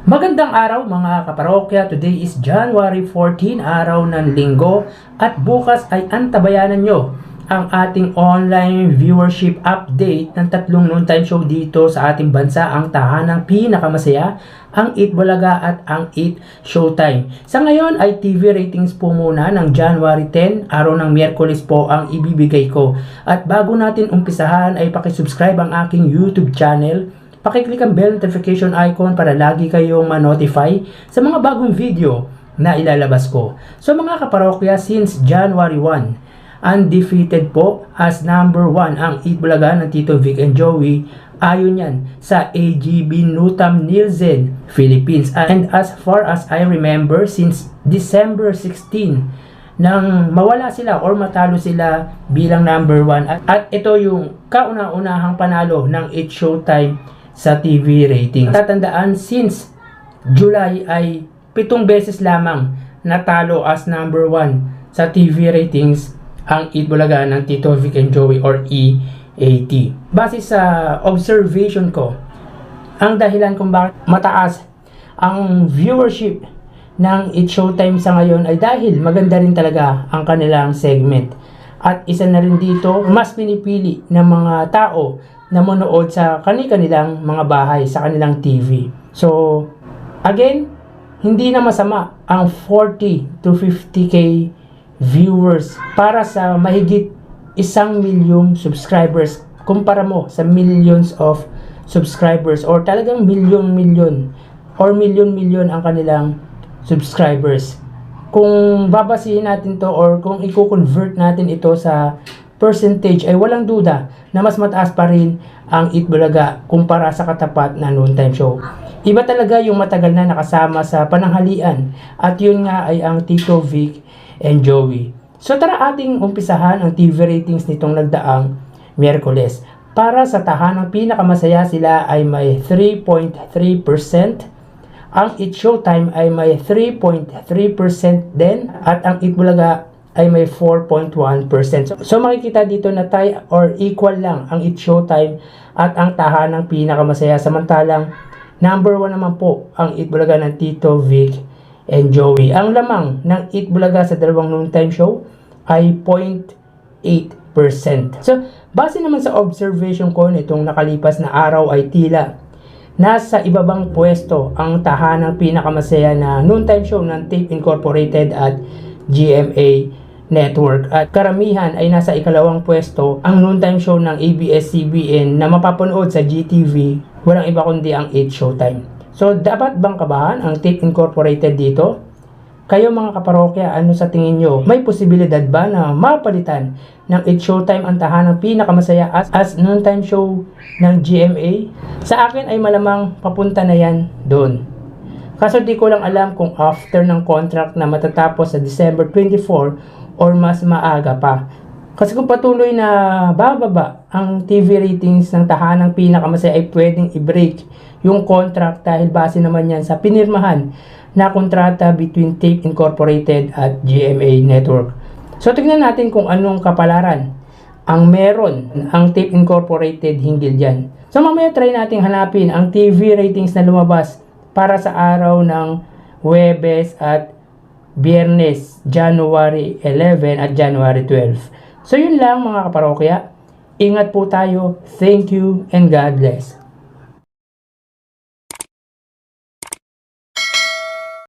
Magandang araw mga kaparokya. Today is January 14, araw ng linggo, at bukas ay antabayanan nyo ang ating online viewership update ng tatlong noontime show dito sa ating bansa, ang tahanang pinakamasaya, ang Eat Bulaga at ang Eat Showtime. Sa ngayon ay TV ratings po muna ng January 10, araw ng Miyerkules po ang ibibigay ko. At bago natin umpisahan ay pakisubscribe ang aking YouTube channel. Pakiclick ang bell notification icon para lagi kayong ma-notify sa mga bagong video na ilalabas ko. So mga kaparokya, since January 1, undefeated po as number 1 ang Eat Bulaga ng Tito Vic and Joey, ayon yan sa AGB Nutam Nielsen Philippines. And as far as I remember, since December 16, nang mawala sila or matalo sila bilang number 1, at ito yung kauna-unahang panalo ng Eat Showtime sa TV rating. Tatandaan, since July ay 7 beses lamang natalo as number 1 sa TV ratings ang Eat Bulaga ng Tito Vic and Joey or EAT. Base sa observation ko, ang dahilan kung bakit mataas ang viewership ng Eat Showtime sa ngayon ay dahil maganda rin talaga ang kanilang segment. At isa na rin dito, mas pinipili ng mga tao na manood sa kanilang mga bahay, sa kanilang TV. So, again, hindi na masama ang 40 to 50k viewers para sa mahigit 1,000,000 subscribers kumpara mo sa millions of subscribers or talagang milyon-milyon or milyon-milyon ang kanilang subscribers. Kung babasihin natin to or kung i-convert natin ito sa percentage, ay walang duda na mas mataas pa rin ang Eat Bulaga kumpara sa katapat na noontime show. Iba talaga yung matagal na nakasama sa pananghalian, at yun nga ay ang Tito Vic and Joey. So tara ating umpisahan ang TV ratings nitong nagdaang Miyerkules. Para sa tahanang pinakamasaya, sila ay may 3.3%. Ang Eat Showtime ay may 3.3% din, at ang Eat Bulaga ay may 4.1%. So makikita dito na tie or equal lang ang Eat Showtime at ang tahanang pinakamasaya. Samantalang number 1 naman po ang Eat Bulaga ng Tito Vic and Joey. Ang lamang ng Eat Bulaga sa dalawang noontime show ay 0.8%. So base naman sa observation ko nitong nakalipas na araw ay tila nasa ibabang pwesto ang tahanang pinakamasaya na noontime show ng Tape Incorporated at GMA Network, at karamihan ay nasa ikalawang pwesto ang noontime show ng ABS-CBN na mapapanood sa GTV, walang iba kundi ang Eat Showtime. So dapat bang kabahan ang Tape Incorporated dito? Kayo mga kaparokya, ano sa tingin nyo? May posibilidad ba na mapalitan ng Eat Showtime ang tahanang pinakamasaya as noontime show ng GMA? Sa akin ay malamang papunta na yan doon. Kaso di ko lang alam kung after ng contract na matatapos sa December 24 or mas maaga pa. Kasi kung patuloy na bababa ang TV ratings ng tahanang pinakamasaya ay pwedeng i-break yung contract dahil base naman yan sa pinirmahan na kontrata between Tape Incorporated at GMA Network. So tignan natin kung anong kapalaran ang meron ang Tape Incorporated hinggil dyan. So mamaya try nating hanapin ang TV ratings na lumabas para sa araw ng Huwebes at Biyernes, January 11 at January 12. So yun lang mga kaparokya. Ingat po tayo. Thank you and God bless.